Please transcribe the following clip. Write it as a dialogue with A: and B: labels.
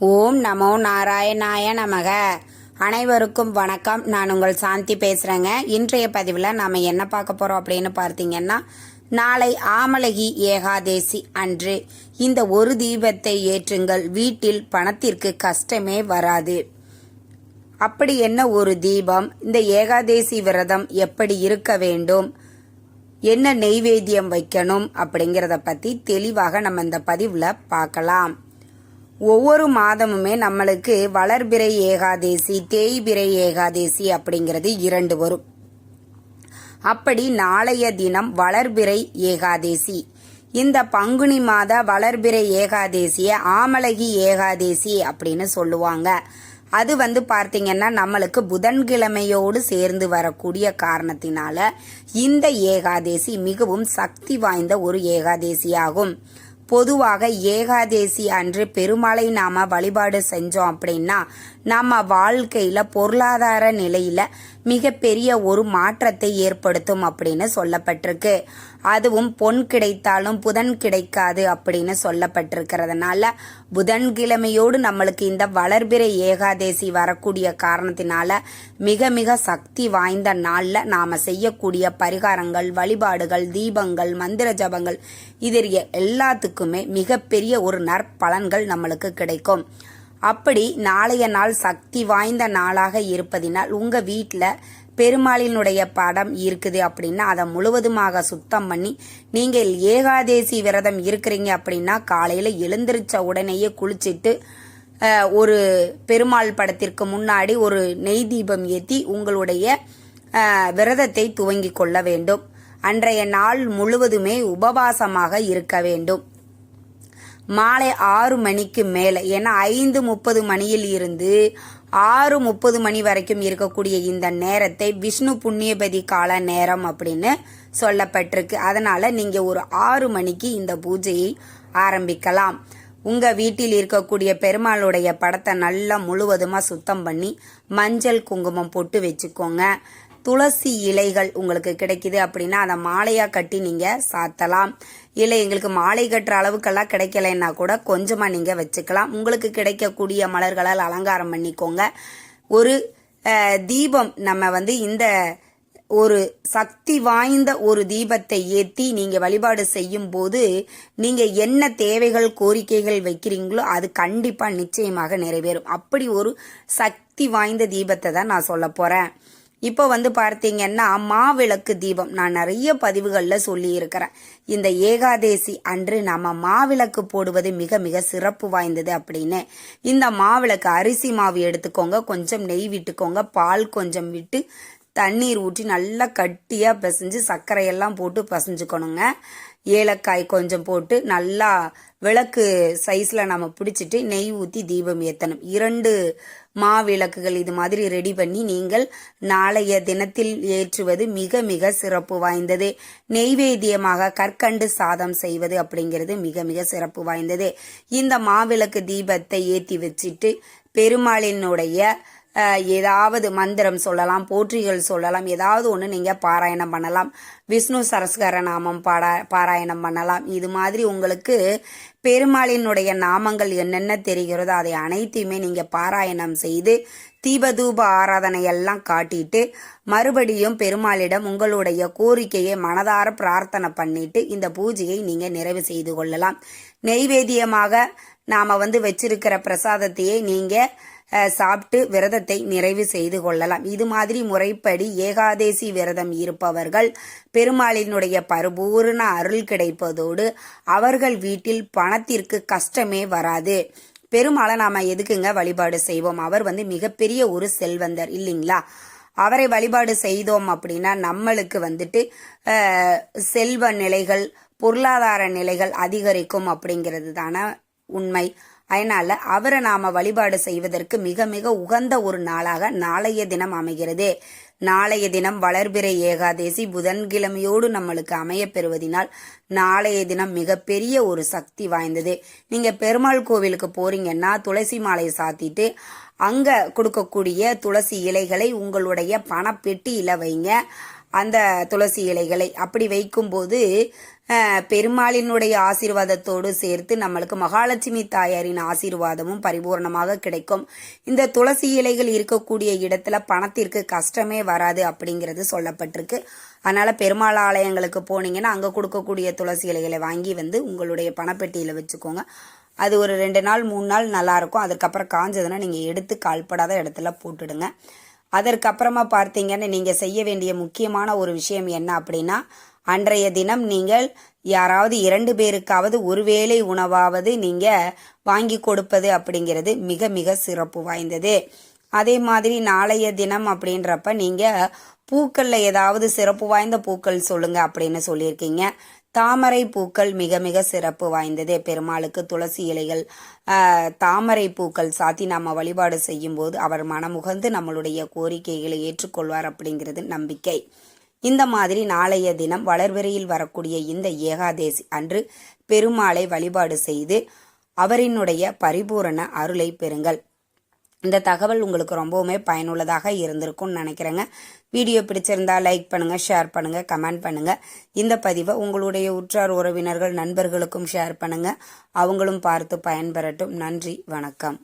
A: ஓம் நமோ நாராயணாய நமக. அனைவருக்கும் வணக்கம். நான் உங்கள் சாந்தி பேசுகிறேங்க. இன்றைய பதிவில் நாம் என்ன பார்க்க போகிறோம் அப்படின்னு பார்த்தீங்கன்னா, நாளை ஆமலகி ஏகாதேசி அன்று இந்த ஒரு தீபத்தை ஏற்றுங்கள், வீட்டில் பணத்திற்கு கஷ்டமே வராது. அப்படி என்ன ஒரு தீபம், இந்த ஏகாதேசி விரதம் எப்படி இருக்க வேண்டும், என்ன நெய்வேத்தியம் வைக்கணும் அப்படிங்கிறத பற்றி தெளிவாக நம்ம இந்த பதிவில் பார்க்கலாம். ஒவ்வொரு மாதமுமே நம்மளுக்கு வளர்பிறை ஏகாதேசி, தேய்பிறை ஏகாதேசி அப்படிங்கிறது 2 வரும். அப்படி நாளைய தினம் வளர்பிறை ஏகாதேசி. இந்த பங்குனி மாத வளர்பிறை ஏகாதேசிய ஆமலகி ஏகாதேசி அப்படின்னு சொல்லுவாங்க. அது பார்த்தீங்கன்னா நம்மளுக்கு புதன்கிழமையோடு சேர்ந்து வரக்கூடிய காரணத்தினால இந்த ஏகாதேசி மிகவும் சக்தி வாய்ந்த ஒரு ஏகாதேசியாகும். பொதுவாக ஏகாதேசி அன்று பெருமாளை நாம வழிபாடு செஞ்சோம் அப்படின்னா நம்ம வாழ்க்கையில பொருளாதார நிலையில மிகப்பெரிய ஒரு மாற்றத்தை ஏற்படுத்தும் அப்படின்னு சொல்லப்பட்டிருக்கு. அதுவும் பொன் கிடைத்தாலும் புதன் கிடைக்காது அப்படின்னு சொல்லப்பட்டிருக்கிறதுனால புதன்கிழமையோடு நம்மளுக்கு இந்த வளர்பிறை ஏகாதேசி வரக்கூடிய காரணத்தினால மிக மிக சக்தி வாய்ந்த நாள்ல நாம செய்யக்கூடிய பரிகாரங்கள், வழிபாடுகள், தீபங்கள், மந்திர ஜபங்கள் இது எல்லாத்துக்குமே மிகப்பெரிய ஒரு நற்பலன்கள் நம்மளுக்கு கிடைக்கும். அப்படி நாளைய நாள் சக்தி வாய்ந்த நாளாக இருப்பதினால் உங்க வீட்டில் பெருமாளினுடைய படம் இருக்குது அப்படின்னா அதை முழுவதுமாக சுத்தம் பண்ணி, நீங்கள் ஏகாதேசி விரதம் இருக்கிறீங்க அப்படின்னா காலையில் எழுந்திருச்ச உடனேயே குளிச்சுட்டு ஒரு பெருமாள் படத்திற்கு முன்னாடி ஒரு நெய் தீபம் ஏற்றி உங்களுடைய விரதத்தை துவங்கி கொள்ள வேண்டும். அன்றைய நாள் முழுவதுமே உபவாசமாக இருக்க வேண்டும். மாலை 6 மணிக்கு மேலே, ஏன்னா 5:30 மணியில் இருந்து 6:30 மணி வரைக்கும் இருக்கக்கூடிய இந்த நேரத்தை விஷ்ணு புண்ணியபதி கால நேரம் அப்படின்னு சொல்லப்பட்டிருக்கு. அதனால நீங்க ஒரு 6 மணிக்கு இந்த பூஜையை ஆரம்பிக்கலாம். உங்க வீட்டில் இருக்கக்கூடிய பெருமாளுடைய படத்தை நல்லா முழுவதுமா சுத்தம் பண்ணி மஞ்சள் குங்குமம் போட்டு வச்சுக்கோங்க. துளசி இலைகள் உங்களுக்கு கிடைக்குது அப்படின்னா அதை மாலையா கட்டி நீங்க சாத்தலாம். இல்லை எங்களுக்கு மாலை கட்டுற அளவுக்கெல்லாம் கிடைக்கலைன்னா கூட கொஞ்சமா நீங்க வச்சுக்கலாம். உங்களுக்கு கிடைக்கக்கூடிய மலர்களால் அலங்காரம் பண்ணிக்கோங்க. ஒரு தீபம் நம்ம இந்த ஒரு சக்தி வாய்ந்த ஒரு தீபத்தை ஏற்றி நீங்க வழிபாடு செய்யும் போது நீங்க என்ன தேவைகள், கோரிக்கைகள் வைக்கிறீங்களோ அது கண்டிப்பா நிச்சயமாக நிறைவேறும். அப்படி ஒரு சக்தி வாய்ந்த தீபத்தை தான் நான் சொல்ல போறேன். இப்போ பார்த்தீங்கன்னா மாவிளக்கு தீபம் நான் நிறைய பதிவுகளில் சொல்லி இருக்கிறேன். இந்த ஏகாதேசி அன்று நம்ம மாவிளக்கு போடுவது மிக மிக சிறப்பு வாய்ந்தது அப்படின்னு. இந்த மாவிளக்கு அரிசி மாவு எடுத்துக்கோங்க, கொஞ்சம் நெய் விட்டுக்கோங்க, பால் கொஞ்சம் விட்டு தண்ணீர் ஊற்றி நல்லா கட்டியாக பிசைஞ்சு சர்க்கரையெல்லாம் போட்டு பிசைஞ்சுக்கணுங்க. ஏலக்காய் கொஞ்சம் போட்டு நல்லா விளக்கு சைஸில் நம்ம பிடிச்சிட்டு நெய் ஊற்றி தீபம் ஏற்றணும். 2 மாவிளக்குகள் இது மாதிரி ரெடி பண்ணி நீங்கள் நாளைய தினத்தில் ஏற்றுவது மிக மிக சிறப்பு வாய்ந்தது. நெய்வேத்தியமாக கற்கண்டு சாதம் செய்வது அப்படிங்கிறது மிக மிக சிறப்பு வாய்ந்தது. இந்த மாவிளக்கு தீபத்தை ஏற்றி வச்சுட்டு பெருமாளினுடைய ஏதாவது மந்திரம் சொல்லலாம், போற்றிகள் சொல்லலாம், ஏதாவது ஒன்று நீங்கள் பாராயணம் பண்ணலாம். விஷ்ணு சரஸ்கர நாமம் பாராயணம் பண்ணலாம். இது மாதிரி உங்களுக்கு பெருமாளினுடைய நாமங்கள் என்னென்ன தெரிகிறதோ அதை அனைத்தையுமே நீங்கள் பாராயணம் செய்து தீபதூப ஆராதனை எல்லாம் காட்டிட்டு மறுபடியும் பெருமாளிடம் உங்களுடைய கோரிக்கையை மனதார பிரார்த்தனை பண்ணிட்டு இந்த பூஜையை நீங்கள் நிறைவு செய்து கொள்ளலாம். நெய்வேத்தியமாக நாம வச்சிருக்கிற பிரசாதத்தையே நீங்க சாப்பிட்டு விரதத்தை நிறைவு செய்து கொள்ளலாம். இது மாதிரி முறைப்படி ஏகாதேசி விரதம் இருப்பவர்கள் பெருமாளினுடைய பரிபூர்ண அருள் கிடைப்பதோடு அவர்கள் வீட்டில் பணத்திற்கு கஷ்டமே வராது. பெருமாளை நாம எதுக்குங்க வழிபாடு செய்வோம்? அவர் மிகப்பெரிய ஒரு செல்வந்தர் இல்லைங்களா? அவரை வழிபாடு செய்தோம் அப்படின்னா நம்மளுக்கு செல்வ நிலைகள், பொருளாதார நிலைகள் அதிகரிக்கும் அப்படிங்கிறது தானே உண்மை. அதனால அவரை நாம வழிபாடு செய்வதற்கு மிக மிக உகந்த ஒரு நாளாக நாளைய தினம் அமைகிறது. நாளைய தினம் வளர்பிறை ஏகாதேசி புதன்கிழமையோடு நம்மளுக்கு அமைய பெறுவதினால் நாளைய தினம் மிகப்பெரிய ஒரு சக்தி வாய்ந்தது. நீங்க பெருமாள் கோவிலுக்கு போறீங்கன்னா துளசி மாலை சாத்திட்டு அங்க கொடுக்கக்கூடிய துளசி இலைகளை உங்களுடைய பணப்பெட்டியில வைங்க. அந்த துளசி இலைகளை அப்படி வைக்கும்போது பெருமாளினுடைய ஆசீர்வாதத்தோடு சேர்த்து நம்மளுக்கு மகாலட்சுமி தாயாரின் ஆசீர்வாதமும் பரிபூர்ணமாக கிடைக்கும். இந்த துளசி இலைகள் இருக்கக்கூடிய இடத்துல பணத்திற்கு கஷ்டமே வராது அப்படிங்கிறது சொல்லப்பட்டிருக்கு. அதனால பெருமாள் ஆலயங்களுக்கு போனீங்கன்னா அங்கே கொடுக்கக்கூடிய துளசி இலைகளை வாங்கி உங்களுடைய பணப்பெட்டியில் வச்சுக்கோங்க. அது ஒரு 2 நாள் 3 நாள் நல்லா இருக்கும். அதுக்கப்புறம் காஞ்சதுன்னா நீங்கள் எடுத்து கால்படாத இடத்துல போட்டுடுங்க. அதற்கப்புறமா பார்த்தீங்கன்னா நீங்கள் செய்ய வேண்டிய முக்கியமான ஒரு விஷயம் என்ன அப்படின்னா, அன்றைய தினம் நீங்கள் யாராவது 2 பேருக்காவது ஒருவேளை உணவாவது நீங்கள் வாங்கி கொடுப்பது அப்படிங்கிறது மிக மிக சிறப்பு வாய்ந்தது. அதே மாதிரி நாளைய தினம் அப்படின்றப்ப நீங்கள் பூக்களில் ஏதாவது சிறப்பு வாய்ந்த பூக்கள் சொல்லுங்க அப்படின்னு சொல்லியிருக்கீங்க. தாமரை பூக்கள் மிக மிக சிறப்பு வாய்ந்தது. பெருமாளுக்கு துளசி இலைகள் தாமரை பூக்கள் சாத்தி நாம் வழிபாடு செய்யும் போது அவர் மனமுகந்து நம்மளுடைய கோரிக்கைகளை ஏற்றுக்கொள்வார் அப்படிங்கிறது நம்பிக்கை. இந்த மாதிரி நாளைய தினம் வளர்வெறியில் வரக்கூடிய இந்த ஏகாதேசி அன்று பெருமாளை வழிபாடு செய்து அவரினுடைய பரிபூரண அருளை பெறுங்கள். இந்த தகவல் உங்களுக்கு ரொம்பவுமே பயனுள்ளதாக இருந்திருக்கும்னு நினைக்கிறேங்க. வீடியோ பிடிச்சிருந்தா லைக் பண்ணுங்க, ஷேர் பண்ணுங்க, கமெண்ட் பண்ணுங்க. இந்த பதிவை உங்களுடைய உற்றார் உறவினர்கள் நண்பர்களுக்கும் ஷேர் பண்ணுங்க. அவங்களும் பார்த்து பயன்பெறட்டும். நன்றி, வணக்கம்.